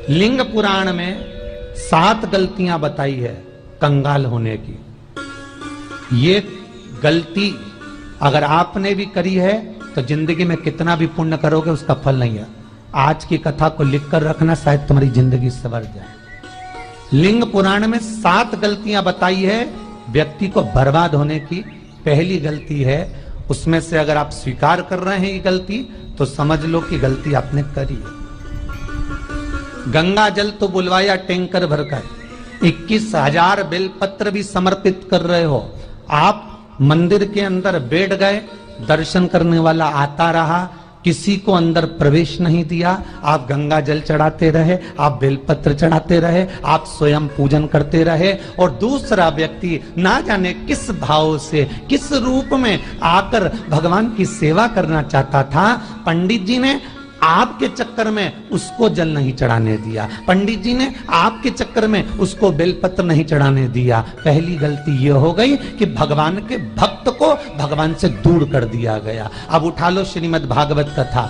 लिंग पुराण में 7 गलतियां बताई है कंगाल होने की। ये गलती अगर आपने भी करी है तो जिंदगी में कितना भी पुण्य करोगे उसका फल नहीं है। आज की कथा को लिखकर रखना, शायद तुम्हारी जिंदगी संवर जाए। लिंग पुराण में 7 गलतियां बताई है व्यक्ति को बर्बाद होने की। पहली गलती है, उसमें से अगर आप स्वीकार कर रहे हैं ये गलती तो समझ लो कि गलती आपने करी है। गंगा जल तो बुलवाया टैंकर भरकर, 21,000 बेलपत्र भी समर्पित कर रहे हो। आप मंदिर के अंदर बैठ गए, दर्शन करने वाला आता रहा, किसी को अंदर प्रवेश नहीं दिया। आप गंगा जल चढ़ाते रहे, आप बेलपत्र चढ़ाते रहे, आप स्वयं पूजन करते रहे, और दूसरा व्यक्ति ना जाने किस भाव से, किस रूप में आकर भगवान की सेवा करना चाहता था। पंडित जी ने आपके चक्कर में उसको जल नहीं चढ़ाने दिया, पंडित जी ने आपके चक्कर में उसको बेलपत्र नहीं चढ़ाने दिया। पहली गलती यह हो गई कि भगवान के भक्त को भगवान से दूर कर दिया गया। अब उठा लो श्रीमद् भागवत कथा।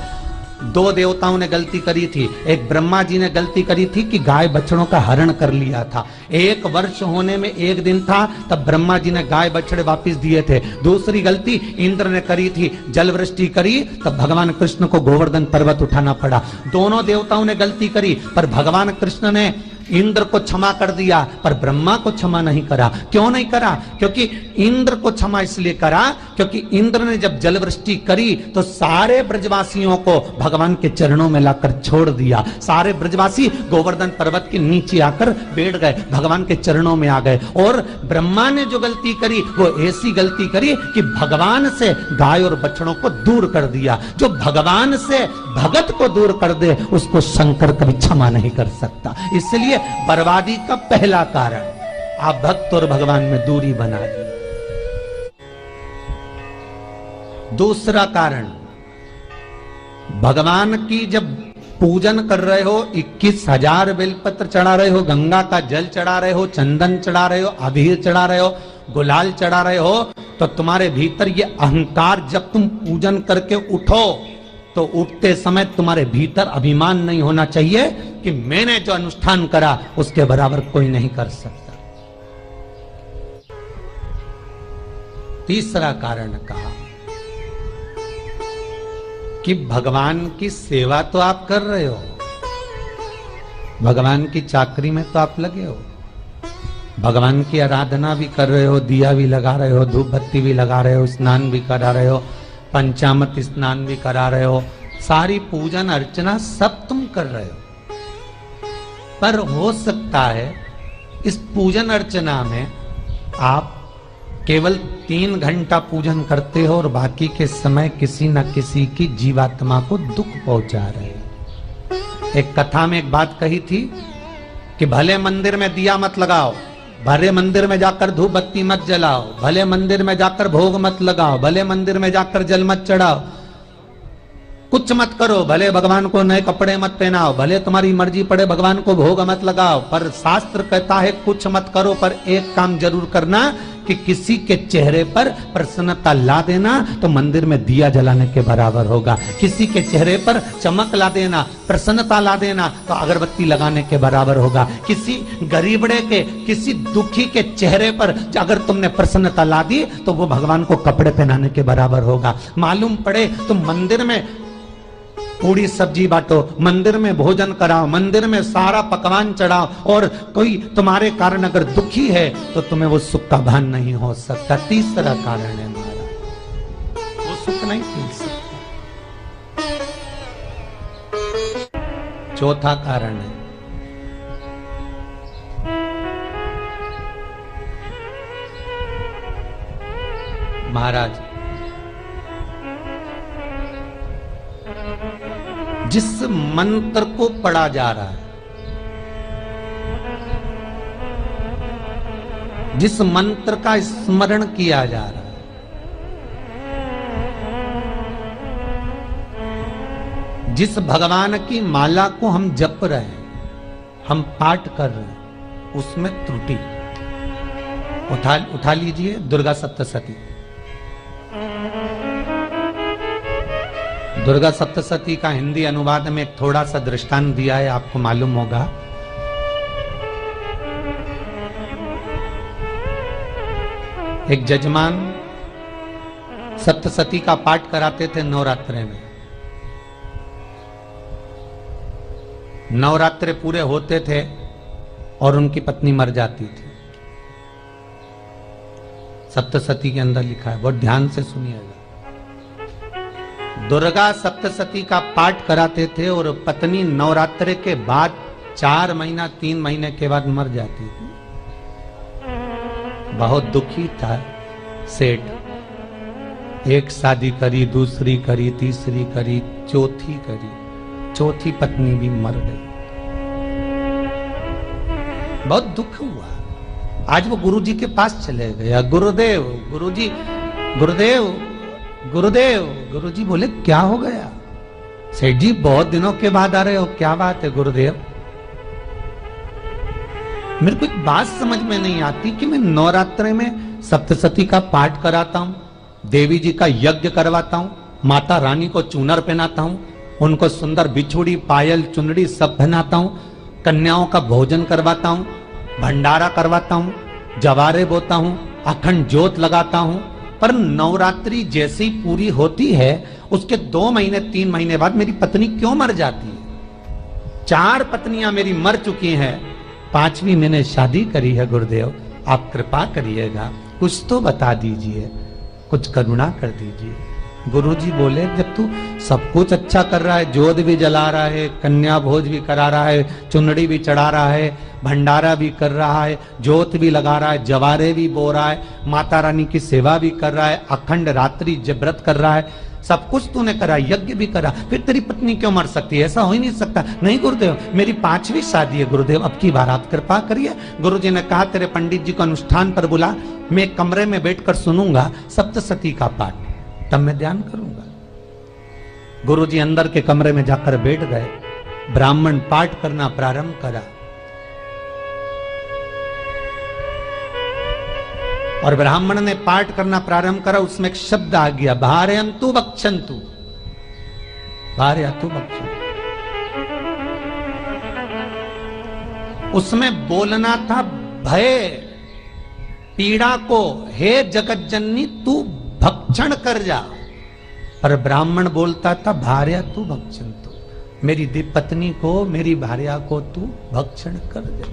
2 देवताओं ने गलती करी थी। एक ब्रह्मा जी ने गलती करी थी कि गाय बछड़ों का हरण कर लिया था। 1 वर्ष होने में 1 दिन था तब ब्रह्मा जी ने गाय बछड़े वापस दिए थे। दूसरी गलती इंद्र ने करी थी, जल वृष्टि करी तब भगवान कृष्ण को गोवर्धन पर्वत उठाना पड़ा। दोनों देवताओं ने गलती करी, पर भगवान कृष्ण ने इंद्र को क्षमा कर दिया पर ब्रह्मा को क्षमा नहीं करा। क्यों नहीं करा? क्योंकि इंद्र को क्षमा इसलिए करा क्योंकि इंद्र ने जब जलवृष्टि करी तो सारे ब्रजवासियों को भगवान के चरणों में लाकर छोड़ दिया। सारे ब्रजवासी गोवर्धन पर्वत के नीचे आकर बैठ गए, भगवान के चरणों में आ गए। और ब्रह्मा ने जो गलती करी वो ऐसी गलती करी कि भगवान से गाय और बछड़ों को दूर कर दिया। जो भगवान से भगत को दूर कर दे उसको शंकर कभी क्षमा नहीं कर सकता। इसलिए बर्बादी का पहला कारण आप भक्त और भगवान में दूरी बना दी। दूसरा कारण, भगवान की जब पूजन कर रहे हो, 21,000 बेलपत्र चढ़ा रहे हो, गंगा का जल चढ़ा रहे हो, चंदन चढ़ा रहे हो, अबीर चढ़ा रहे हो, गुलाल चढ़ा रहे हो, तो तुम्हारे भीतर ये अहंकार, जब तुम पूजन करके उठो तो उठते समय तुम्हारे भीतर अभिमान नहीं होना चाहिए कि मैंने जो अनुष्ठान करा उसके बराबर कोई नहीं कर सकता। तीसरा कारण कहा कि भगवान की सेवा तो आप कर रहे हो, भगवान की चाकरी में तो आप लगे हो, भगवान की आराधना भी कर रहे हो, दिया भी लगा रहे हो, धूप बत्ती भी लगा रहे हो, स्नान भी करा रहे हो, पंचामृत स्नान भी करा रहे हो, सारी पूजन अर्चना सब तुम कर रहे हो। पर हो सकता है इस पूजन अर्चना में आप केवल 3 घंटा पूजन करते हो और बाकी के समय किसी न किसी की जीवात्मा को दुख पहुंचा रहे हो। एक कथा में एक बात कही थी कि भले मंदिर में दिया मत लगाओ, भले मंदिर में जाकर धूप बत्ती मत जलाओ, भले मंदिर में जाकर भोग मत लगाओ, भले मंदिर में जाकर जल मत चढ़ाओ, कुछ मत करो, भले भगवान को नए कपड़े मत पहनाओ, भले तुम्हारी मर्जी पड़े भगवान को भोग मत लगाओ, पर शास्त्र कहता है कुछ मत करो, पर एक काम जरूर करना कि किसी के चेहरे पर प्रसन्नता ला देना तो मंदिर में दिया जलाने के बराबर होगा। किसी के चेहरे पर चमक ला देना, प्रसन्नता ला देना तो अगरबत्ती लगाने के बराबर होगा। किसी गरीबड़े के, किसी दुखी के चेहरे पर अगर तुमने प्रसन्नता ला दी तो वो भगवान को कपड़े पहनाने के बराबर होगा। मालूम पड़े तुम मंदिर में पूरी सब्जी बांटो, मंदिर में भोजन कराओ, मंदिर में सारा पकवान चढ़ाओ, और कोई तुम्हारे कारण अगर दुखी है तो तुम्हें वो सुख का भान नहीं हो सकता। तीसरा कारण है हमारा, वो सुख नहीं पी सकता। चौथा कारण है महाराज, जिस मंत्र को पढ़ा जा रहा है, जिस मंत्र का स्मरण किया जा रहा है, जिस भगवान की माला को हम जप रहे हैं, हम पाठ कर रहे हैं, उसमें त्रुटि उठा लीजिए। दुर्गा सप्तशती, दुर्गा सप्तशती का हिंदी अनुवाद में एक थोड़ा सा दृष्टांत दिया है, आपको मालूम होगा। एक जजमान सप्तशती का पाठ कराते थे नवरात्रे में। नवरात्रे पूरे होते थे और उनकी पत्नी मर जाती थी। सप्तशती के अंदर लिखा है, बहुत ध्यान से सुनिएगा। दुर्गा सप्तशती का पाठ कराते थे और पत्नी नवरात्रे के बाद 4 महीना 3 महीने के बाद मर जाती थी। बहुत दुखी था सेठ। एक शादी करी, दूसरी करी, तीसरी करी, चौथी करी, चौथी पत्नी भी मर गई। बहुत दुख हुआ। आज वो गुरुजी के पास चले गया, गुरुदेव, गुरुजी, गुरुदेव, गुरुदेव। गुरुजी बोले क्या हो गया? सेठ जी बहुत दिनों के बाद आ रहे हो, क्या बात है गुरुदेव? मेरे को एक बात समझ में नहीं आती कि मैं नवरात्रे में सप्तशती का पाठ कराता हूं, देवी जी का यज्ञ करवाता हूं, माता रानी को चूनर पहनाता हूं, उनको सुंदर बिछुड़ी, पायल, चुनड़ी सब पहनाता हूं, कन्याओं का भोजन करवाता हूं, भंडारा करवाता हूं, जवारे बोता हूं, अखंड ज्योत लगाता हूं, पर नवरात्रि जैसी पूरी होती है उसके 2 महीने 3 महीने बाद मेरी पत्नी क्यों मर जाती है? 4 पत्नियां मेरी मर चुकी हैं, 5वीं मैंने शादी करी है। गुरुदेव आप कृपा करिएगा, कुछ तो बता दीजिए, कुछ करुणा कर दीजिए। गुरुजी बोले जब तू सब कुछ अच्छा कर रहा है, जोत भी जला रहा है, कन्या भोज भी करा रहा है, चुनड़ी भी चढ़ा रहा है, भंडारा भी कर रहा है, जोत भी लगा रहा है, जवारे भी बो रहा है, माता रानी की सेवा भी कर रहा है, अखंड रात्रि व्रत कर रहा है, सब कुछ तूने करा, यज्ञ भी करा, फिर तेरी पत्नी क्यों मर सकती है? ऐसा हो ही नहीं सकता। नहीं गुरुदेव, मेरी 5वीं शादी है गुरुदेव, अब की बार आप कृपा करिए। गुरुजी ने कहा तेरे पंडित जी को अनुष्ठान पर बुला, मैं कमरे में बैठकर सुनूंगा सप्तशती का पाठ, तब मैं ध्यान करूंगा। गुरुजी अंदर के कमरे में जाकर बैठ गए, ब्राह्मण पाठ करना प्रारंभ करा और ब्राह्मण ने पाठ करना प्रारंभ करा। उसमें एक शब्द आ गया, भारयन्तु भक्षन्तु, भारयन्तु भक्षन्तु। उसमें बोलना था भय पीड़ा को, हे जगत जननी तू भक्षण कर जा, पर ब्राह्मण बोलता था भार्यन्तु भक्षन्तु, मेरी पत्नी को, मेरी भार्या को तू भक्षण कर दे।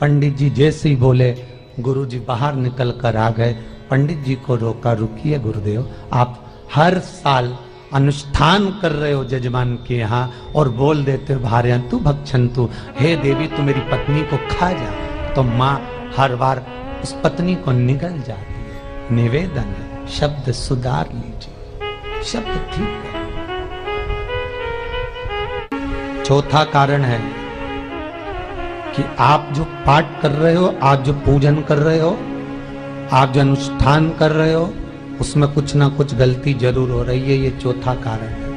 पंडित जी जैसे ही बोले गुरुजी बाहर निकल कर आ गए। पंडित जी को रोका, रुकिए गुरुदेव, आप हर साल अनुष्ठान कर रहे हो जजमान के यहाँ और बोल देते हो भारयन्तु भक्षन्तु, हे देवी तू मेरी पत्नी को खा जा, तो माँ हर बार उस पत्नी को निगल जाती है। निवेदन है, शब्द सुधार लीजिए, शब्द ठीक है। चौथा कारण है कि आप जो पाठ कर रहे हो, आप जो पूजन कर रहे हो, आप जो अनुष्ठान कर रहे हो, उसमें कुछ ना कुछ गलती जरूर हो रही है। ये चौथा कारण है।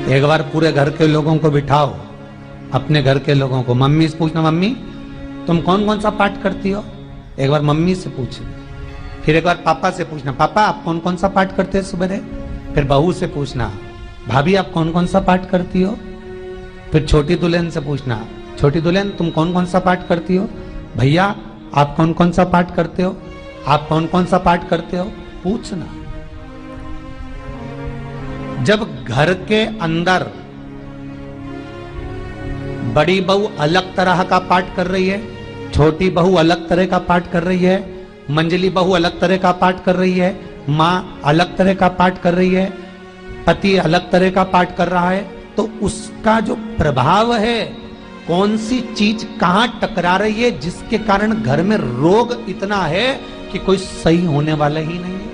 एक बार पूरे घर के लोगों को बिठाओ, अपने घर के लोगों को, मम्मी से पूछना, मम्मी तुम कौन कौन सा पाठ करती हो? एक बार मम्मी से पूछना, फिर एक बार पापा से पूछना, पापा आप कौन कौन सा पाठ करते हैं सुबह? फिर बहू से पूछना, भाभी आप कौन कौन सा पाठ करती हो? फिर छोटी दुल्हन से पूछना, छोटी दुल्हन तुम कौन कौन सा पाठ करती हो? भैया आप कौन कौन सा पाठ करते हो? आप कौन कौन सा पाठ करते हो? पूछना। जब घर के अंदर बड़ी बहू अलग तरह का पाठ कर रही है, छोटी बहू अलग तरह का पाठ कर रही है, मंजली बहू अलग तरह का पाठ कर रही है, माँ अलग तरह का पाठ कर रही है, पति अलग तरह का पाठ कर रहा है, तो उसका जो प्रभाव है, कौन सी चीज कहां टकरा रही है, जिसके कारण घर में रोग इतना है कि कोई सही होने वाला ही नहीं है।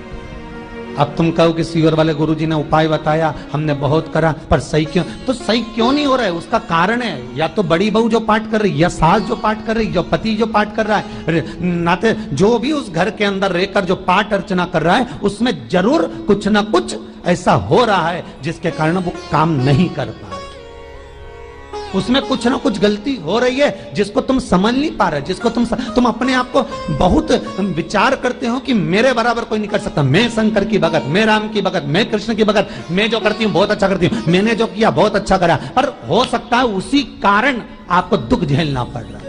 अब तुम कहो कि सीवर वाले गुरुजी ने उपाय बताया, हमने बहुत करा, पर सही क्यों? तो सही क्यों नहीं हो रहा है? उसका कारण है या तो बड़ी बहू जो पाठ कर रही, या सास जो पाठ कर रही, या पति जो पाठ कर रहा है, नाते जो भी उस घर के अंदर रहकर जो पाठ अर्चना कर रहा है, उसमें जरूर कुछ ना कुछ ऐसा हो रहा है जिसके कारण वो काम नहीं कर पा रहे। उसमें कुछ ना कुछ गलती हो रही है जिसको तुम समझ नहीं पा रहे, जिसको तुम अपने आप को बहुत विचार करते हो कि मेरे बराबर कोई नहीं कर सकता, मैं शंकर की भगत, मैं राम की भगत, मैं कृष्ण की भगत, मैं जो करती हूँ बहुत अच्छा करती हूँ, मैंने जो किया बहुत अच्छा करा। पर हो सकता है उसी कारण आपको दुख झेलना पड़ रहा है,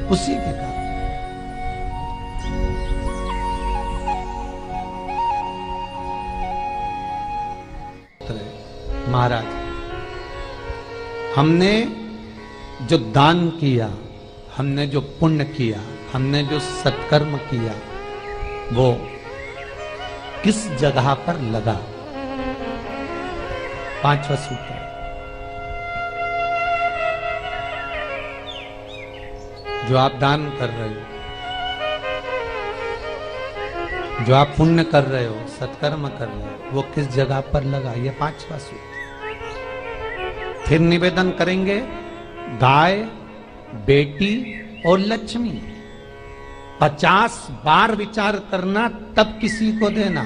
उसी के कारण। महाराज, हमने जो दान किया, हमने जो पुण्य किया, हमने जो सत्कर्म किया, वो किस जगह पर लगा? 5वां सूत्र। जो आप दान कर रहे हो, जो आप पुण्य कर रहे हो, सत्कर्म कर रहे हो, वो किस जगह पर लगा? ये 5वां सूत्र। फिर निवेदन करेंगे, गाय, बेटी और लक्ष्मी 50 बार विचार करना, तब किसी को देना।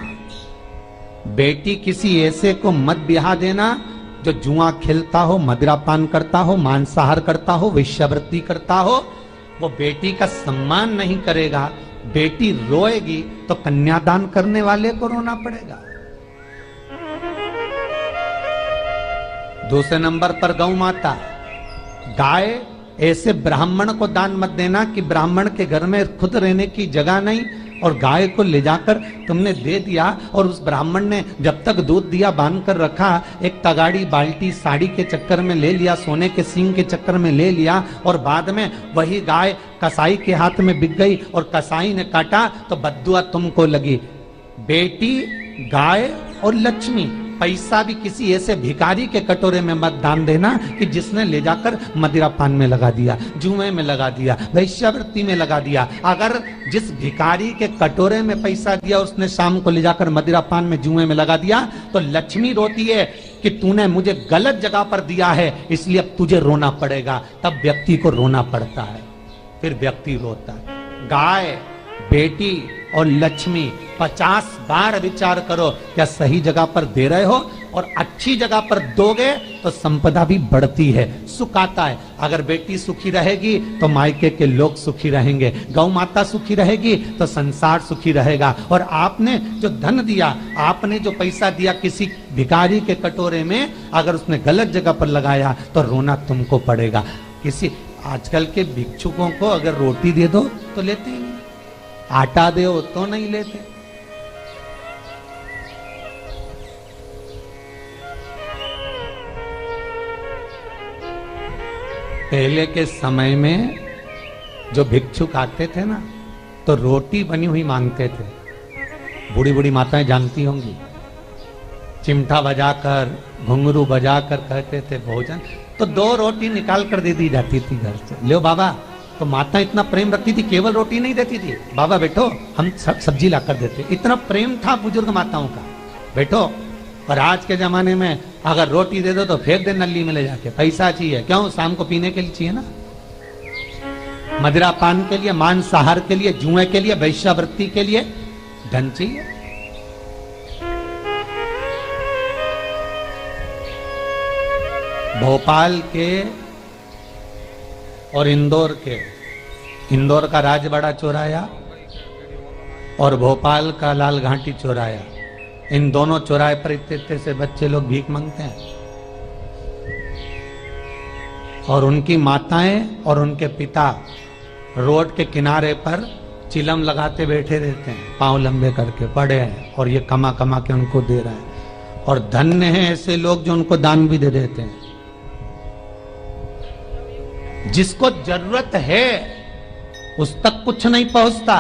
बेटी किसी ऐसे को मत ब्याह देना जो जुआ खेलता हो, मदिरापान करता हो, मांसाहार करता हो, वेश्यावृत्ति करता हो। वो बेटी का सम्मान नहीं करेगा। बेटी रोएगी तो कन्यादान करने वाले को रोना पड़ेगा। दूसरे नंबर पर गौ माता। गाय ऐसे ब्राह्मण को दान मत देना कि ब्राह्मण के घर में खुद रहने की जगह नहीं और गाय को ले जाकर तुमने दे दिया और उस ब्राह्मण ने जब तक दूध दिया बांध कर रखा, एक तगाड़ी बाल्टी साड़ी के चक्कर में ले लिया, सोने के सींग के चक्कर में ले लिया और बाद में वही गाय कसाई के हाथ में बिक गई और कसाई ने काटा तो बद्दुआ तुमको लगी। बेटी, गाय और लक्ष्मी, पैसा भी किसी ऐसे भिखारी के कटोरे में मत दान देना कि जिसने ले जाकर मदिरापान में लगा दिया, जुए में लगा दिया, वेश्यावृत्ति में लगा दिया। अगर जिस भिखारी के कटोरे में पैसा दिया उसने शाम को ले जाकर मदिरापान में, जुए में लगा दिया, तो लक्ष्मी रोती है कि तूने मुझे गलत जगह पर दिया है, इसलिए अब तुझे रोना पड़ेगा। तब व्यक्ति को रोना पड़ता है, फिर व्यक्ति रोता है। गाय, बेटी और लक्ष्मी 50 बार विचार करो, क्या सही जगह पर दे रहे हो? और अच्छी जगह पर दोगे तो संपदा भी बढ़ती है, सुख आता है। अगर बेटी सुखी रहेगी तो मायके के लोग सुखी रहेंगे, गौ माता सुखी रहेगी तो संसार सुखी रहेगा। और आपने जो धन दिया, आपने जो पैसा दिया किसी भिखारी के कटोरे में, अगर उसने गलत जगह पर लगाया तो रोना तुमको पड़ेगा। किसी आजकल के भिक्षुकों को अगर रोटी दे दो तो लेते ही नहीं, आटा दो तो नहीं लेते। पहले के समय में जो भिक्षुक आते थे ना, तो रोटी बनी हुई मांगते थे। बूढ़ी बूढ़ी माताएं जानती होंगी, चिमटा बजाकर, घुंघरू बजाकर कहते थे भोजन, तो 2 रोटी निकाल कर दे दी जाती थी घर से। लो बाबा, तो माता इतना प्रेम रखती थी, केवल रोटी नहीं देती थी, बाबा बैठो हम सब सब्जी लाकर देते। इतना प्रेम था बुजुर्ग माताओं का, बैठो। और आज के जमाने में अगर रोटी दे दो तो फेंक दे नली में ले जाके, पैसा चाहिए। क्यों? शाम को पीने के लिए चाहिए ना, मदिरा पान के लिए, मांसाहार के लिए, जुए के लिए, वैश्यावृत्ति के लिए धन चाहिए। भोपाल के और इंदौर के, इंदौर का राजवाड़ा चौराया और भोपाल का लाल घाटी चौराया, इन दोनों चौराहे पर इतने से बच्चे लोग भीख मांगते हैं और उनकी माताएं और उनके पिता रोड के किनारे पर चिलम लगाते बैठे रहते हैं, पांव लंबे करके पड़े हैं और ये कमा कमा के उनको दे रहे हैं। और धन्य हैं ऐसे लोग जो उनको दान भी दे देते हैं। जिसको जरूरत है उस तक कुछ नहीं पहुंचता।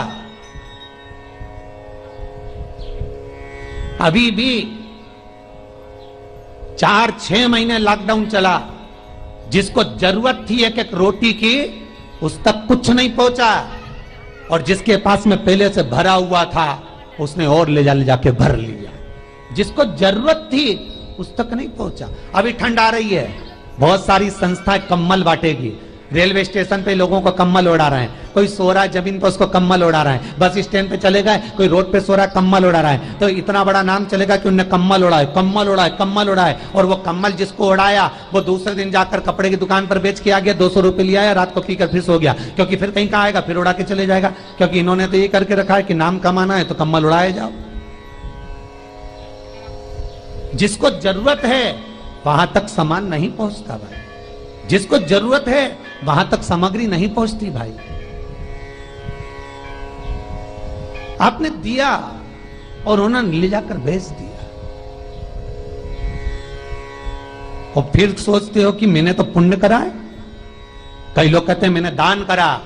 अभी भी 4-6 महीने लॉकडाउन चला, जिसको जरूरत थी एक रोटी की उस तक कुछ नहीं पहुंचा, और जिसके पास में पहले से भरा हुआ था उसने और ले जाके भर लिया। जिसको जरूरत थी उस तक नहीं पहुंचा। अभी ठंड आ रही है, बहुत सारी संस्थाएं कंबल बांटेगी, रेलवे स्टेशन पे लोगों को कम्बल उड़ा रहे हैं, कोई सो रहा है जमीन पर उसको कम्बल उड़ा रहे हैं, बस स्टैंड पे चले गए कोई रोड पे सो रहा है कम्बल उड़ा रहा है, तो इतना बड़ा नाम चलेगा कि उनने कम्बल उड़ाए, कम्बल उड़ाए, कम्बल उड़ाए। और वो कम्बल जिसको उड़ाया वो दूसरे दिन जाकर कपड़े की दुकान पर बेच के आ गया, 200 रुपए लिया है, रात को पीकर फिर सो गया, क्योंकि फिर कहीं कहाँ आएगा, फिर उड़ा के चले जाएगा, क्योंकि इन्होंने तो ये करके रखा है कि नाम कमाना है तो कम्बल उड़ाए जाओ। जिसको जरूरत है वहां तक सामान नहीं पहुंचता भाई, जिसको जरूरत है वहां तक सामग्री नहीं पहुंचती भाई। आपने दिया और उन्होंने ले जाकर बेच दिया, और फिर सोचते हो कि मैंने तो पुण्य करा है। कई लोग कहते हैं मैंने दान करा,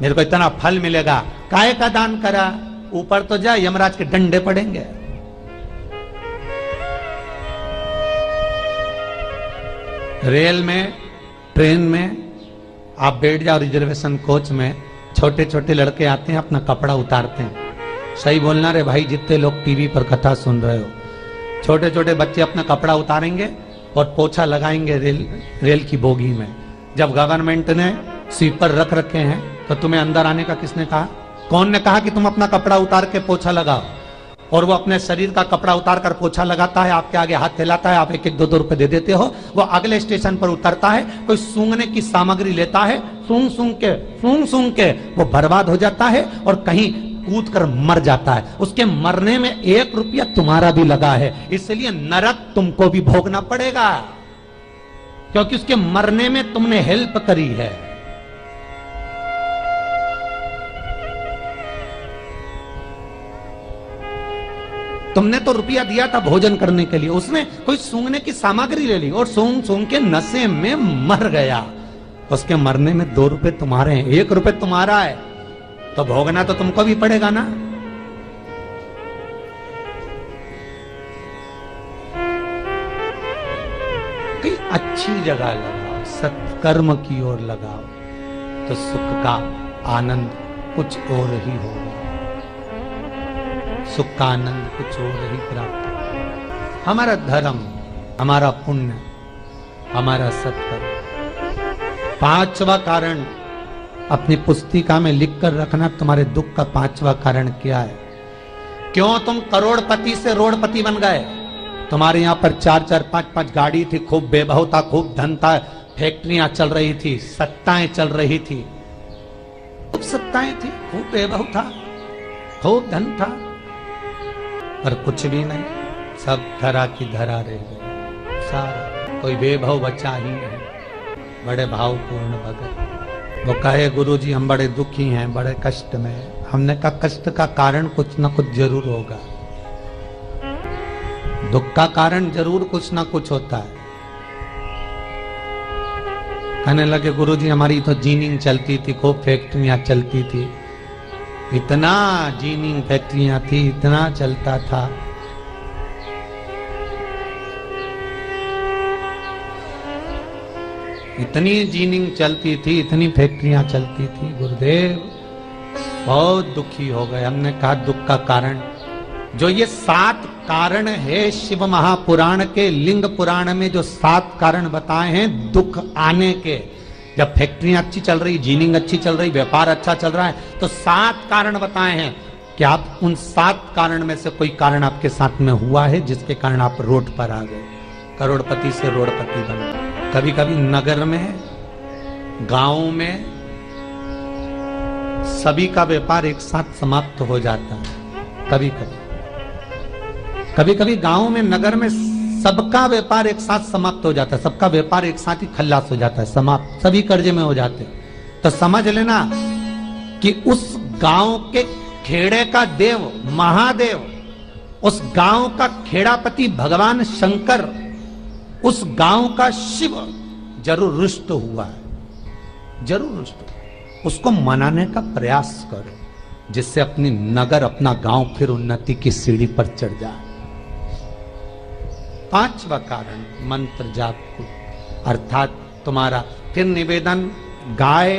मेरे को इतना फल मिलेगा। काहे का दान करा? ऊपर तो जा, यमराज के डंडे पड़ेंगे। रेल में, ट्रेन में आप बैठ जाओ, रिजर्वेशन कोच में छोटे छोटे लड़के आते हैं, अपना कपड़ा उतारते हैं। सही बोलना रे भाई, जितने लोग टीवी पर कथा सुन रहे हो, छोटे छोटे बच्चे अपना कपड़ा उतारेंगे और पोछा लगाएंगे रेल की बोगी में। जब गवर्नमेंट ने स्वीपर रख रखे हैं तो तुम्हें अंदर आने का किसने कहा? कौन ने कहा कि तुम अपना कपड़ा उतार के पोछा लगाओ? और वो अपने शरीर का कपड़ा उतार कर पोछा लगाता है, आपके आगे हाथ फैलाता है, आप 1-1, 2-2 रुपए दे देते हो। वो अगले स्टेशन पर उतरता है, कोई सूंघने की सामग्री लेता है, सूंघ सूंघ के वो बर्बाद हो जाता है और कहीं कूद कर मर जाता है। उसके मरने में 1 रुपया तुम्हारा भी लगा है, इसलिए नरक तुमको भी भोगना पड़ेगा, क्योंकि उसके मरने में तुमने हेल्प करी है। तुमने तो रुपया दिया था भोजन करने के लिए, उसने कोई सूंघने की सामग्री ले ली और सूंघ सूंघ के नशे में मर गया। उसके मरने में 2 रुपए तुम्हारे हैं, 1 रुपए तुम्हारा है, तो भोगना तो तुमको भी पड़ेगा ना। कई अच्छी जगह लगाओ, सत्कर्म की ओर लगाओ, तो सुख का आनंद कुछ और ही होगा, सुख का आनंद कुछ और ही प्राप्त होगा। हमारा धर्म, हमारा पुण्य, हमारा सत्कर्म। 5वां कारण अपनी पुस्तिका में लिखकर रखना, तुम्हारे दुख का 5वां कारण क्या है? क्यों तुम करोड़पति से रोड़पति बन गए? तुम्हारे यहां पर 4-4, 5-5 गाड़ी थी, खूब वैभव था, खूब धन था, फैक्ट्रियां चल रही थी, सत्ताएं चल रही थी, खूब सत्ताएं थी, खूब वैभव था, खूब धन था, पर कुछ भी नहीं, सब धरा की धरा रह गए। सारा कोई वैभव बचा ही नहीं। बड़े भावपूर्ण भगत वो कहे, गुरुजी हम बड़े दुखी हैं, बड़े कष्ट में। हमने कहा कष्ट का कारण कुछ ना कुछ जरूर होगा, दुख का कारण जरूर कुछ ना कुछ होता है। कहने लगे गुरुजी हमारी तो जीनिंग चलती थी, खूब फैक्ट्रियां चलती थी, इतना जीनिंग फैक्ट्रियां थी, इतना चलता था, इतनी जीनिंग चलती थी, इतनी फैक्ट्रियां चलती थी, गुरुदेव बहुत दुखी हो गए। हमने कहा दुख का कारण, जो ये 7 कारण है शिव महापुराण के, लिंग पुराण में जो 7 कारण बताए हैं दुख आने के, जब फैक्ट्रियां अच्छी चल रही, जीनिंग अच्छी चल रही, व्यापार अच्छा चल रहा है, तो 7 कारण बताए हैं कि आप उन 7 कारण में से कोई कारण आपके साथ में हुआ है जिसके कारण आप रोड पर आ गए, करोड़पति से रोडपति बन गए। कभी कभी नगर में, गांव में सभी का व्यापार एक साथ समाप्त हो जाता है। कभी कभी गांव में, नगर में सबका व्यापार एक साथ समाप्त हो जाता है, सबका व्यापार एक साथ ही खल्लास हो जाता है, समाप्त, सभी कर्जे में हो जाते। तो समझ लेना कि उस गांव के खेड़े का देव महादेव, उस गांव का खेड़ापति भगवान शंकर, उस गांव का शिव जरूर रुष्ट हुआ है, जरूर रुष्ट। उसको मनाने का प्रयास करो, जिससे अपनी नगर, अपना गांव फिर उन्नति की सीढ़ी पर चढ़ जाए। 5वां कारण मंत्र जाप को, अर्थात तुम्हारा फिर निवेदन, गाय,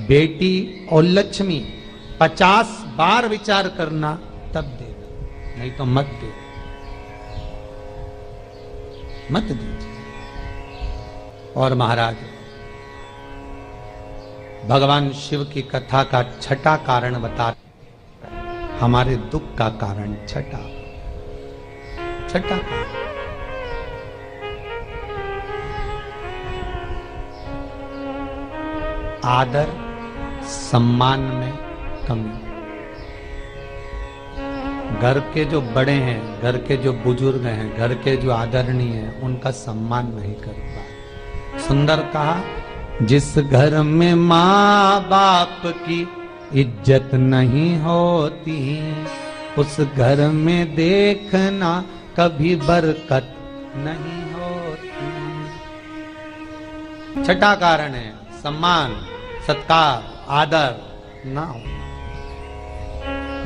बेटी और लक्ष्मी 50 बार विचार करना, तब देना, नहीं तो मत दे, मत दीजिए। और महाराज भगवान शिव की कथा का छठा कारण बता, हमारे दुख का कारण छठा आदर सम्मान में कमी। घर के जो बड़े हैं, घर के जो बुजुर्ग हैं, घर के जो आदरणीय हैं, उनका सम्मान नहीं कर पा। सुंदर कहा, जिस घर में माँ बाप की इज्जत नहीं होती, उस घर में देखना कभी बरकत नहीं होती। छठा कारण है सम्मान, सत्कार, आदर ना हो।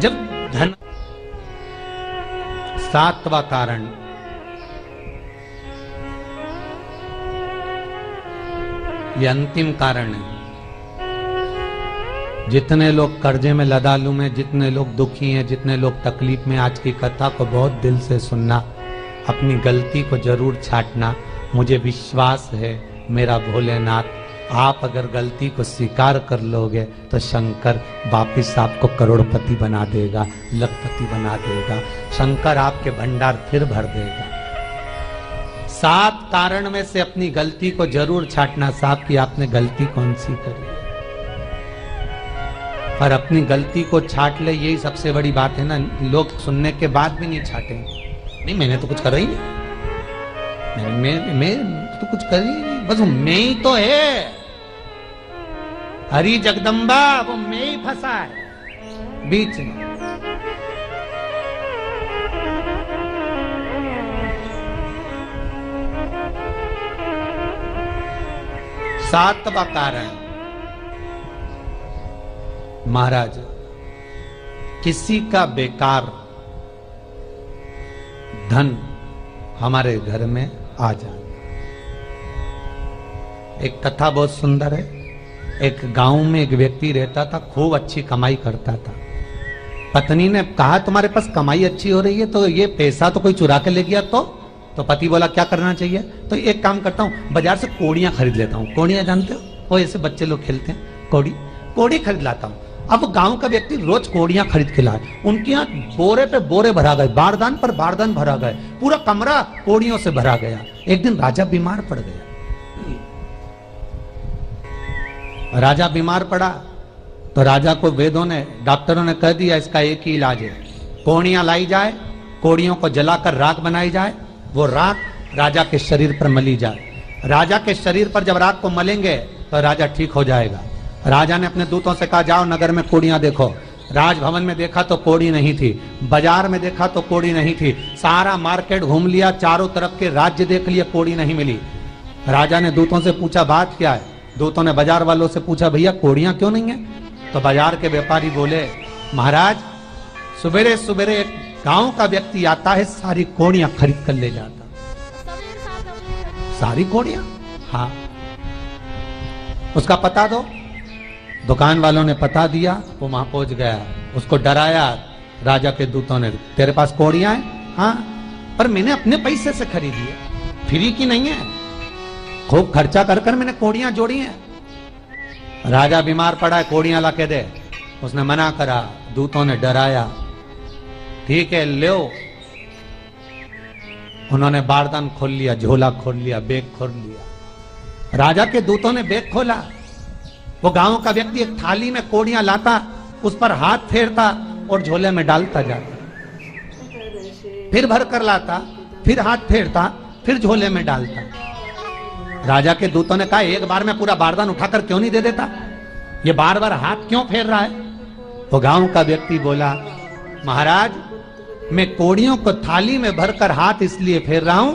जब धन। सातवां कारण, ये अंतिम कारण है। जितने लोग कर्जे में, लदालू में, जितने लोग दुखी हैं, जितने लोग तकलीफ में, आज की कथा को बहुत दिल से सुनना, अपनी गलती को जरूर छांटना। मुझे विश्वास है मेरा भोलेनाथ, आप अगर गलती को स्वीकार कर लोगे तो शंकर वापिस आपको करोड़पति बना देगा, लखपति बना देगा। शंकर आपके भंडार फिर भर देगा। 7 कारण में से अपनी गलती को जरूर छांटना। साहब की आपने गलती कौन सी करी, पर अपनी गलती को छांट ले, यही सबसे बड़ी बात है ना। लोग सुनने के बाद भी नहीं छाटेंगे। नहीं, मैंने तो कुछ करा ही नहीं, मैं तो कुछ कर ही नहीं, बस मैं ही तो है। हरी जगदम्बा, वो मैं ही फंसा है बीच में। सातवां कारण, महाराज, किसी का बेकार धन हमारे घर में आ जाए। एक कथा बहुत सुंदर है। एक गांव में एक व्यक्ति रहता था, खूब अच्छी कमाई करता था। पत्नी ने कहा, तुम्हारे पास कमाई अच्छी हो रही है तो ये पैसा तो कोई चुरा के ले गया तो पति बोला, क्या करना चाहिए? तो एक काम करता हूँ, बाजार से कोड़ियां खरीद लेता हूँ। कोड़ियां जानते हो, वो ऐसे बच्चे लोग खेलते हैं, कोड़ी खरीद लाता हूँ। अब गांव का व्यक्ति रोज कोड़ियां खरीद के लाए। उनके यहाँ बोरे पे बोरे भरा गए, बारदान पर बारदान भरा गए, पूरा कमरा कोड़ियों से भरा गया। एक दिन राजा बीमार पड़ गया। राजा बीमार पड़ा तो राजा को वेदों ने, डॉक्टरों ने कह दिया, इसका एक ही इलाज है, कोड़ियां लाई जाए, कोड़ियों को जलाकर राख बनाई जाए, वो राख राजा के शरीर पर मली जाए। राजा के शरीर पर जब राख को मलेंगे तो राजा ठीक हो जाएगा। राजा ने अपने दूतों से कहा, जाओ नगर में कोड़ियां देखो। राजभवन में देखा तो कोड़ी नहीं थी, बाजार में देखा तो कोड़ी नहीं थी, सारा मार्केट घूम लिया, चारों तरफ के राज्य देख लिया, कोड़ी नहीं मिली। राजा ने दूतों से पूछा, बात क्या है? दूतों ने बाजार वालों से पूछा, भैया कोड़ियां क्यों नहीं है? तो बाजार के व्यापारी बोले, महाराज सुबेरे सुबेरे एक गांव का व्यक्ति आता है, सारी कोड़ियां खरीद कर ले जाता। सारी कोड़ियां? हाँ। उसका पता दो। दुकान वालों ने पता दिया, वो वहां पहुंच गया, उसको डराया राजा के दूतों ने, तेरे पास कोड़ियां हैं? हाँ, पर मैंने अपने पैसे से खरीदी है, फ्री की नहीं है, खूब खर्चा कर कर मैंने कोड़ियां जोड़ी हैं। राजा बीमार पड़ा है, कोड़ियां ला के दे। उसने मना करा, दूतों ने डराया, ठीक है लो। उन्होंने बारदान खोल लिया, झोला खोल लिया, बैग खोल लिया। राजा के दूतों ने बैग खोला। वो गांव का व्यक्ति एक थाली में कोड़ियां लाता, उस पर हाथ फेरता और झोले में डालता जाता, फिर भर कर लाता, फिर हाथ फेरता, फिर झोले में डालता। राजा के दूतों ने कहा, एक बार में पूरा बारदान उठाकर क्यों नहीं दे देता? ये बार बार हाथ क्यों फेर रहा है? वो गांव का व्यक्ति बोला, महाराज मैं कोड़ियों को थाली में भरकर हाथ इसलिए फेर रहा हूं,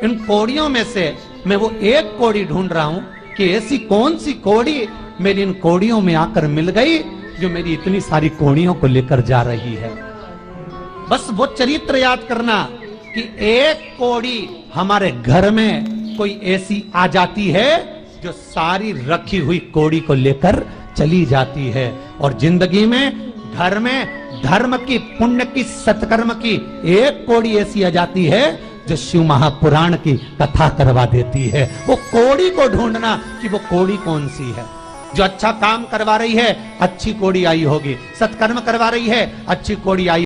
इन कोड़ियों में से मैं वो एक कोड़ी ढूंढ रहा हूं कि ऐसी कौन सी कोड़ी मेरी इन कोड़ियों में आकर मिल गई जो मेरी इतनी सारी कोड़ियों को लेकर जा रही है। बस वो चरित्र याद करना कि एक कोड़ी हमारे घर में कोई ऐसी आ जाती है जो सारी रखी हुई कोड़ी को लेकर चली जाती है। और जिंदगी में, घर में धर्म की, पुण्य की, सत्कर्म की एक कोड़ी ऐसी आ जाती है जो शिव महापुराण की कथा करवा देती है। वो कोड़ी को ढूंढना कि वो कोड़ी कौन सी है। जो अच्छा काम करवा रही है अच्छी कोड़ी आई होगी, सत्कर्म करवा रही है अच्छी कोड़ी आई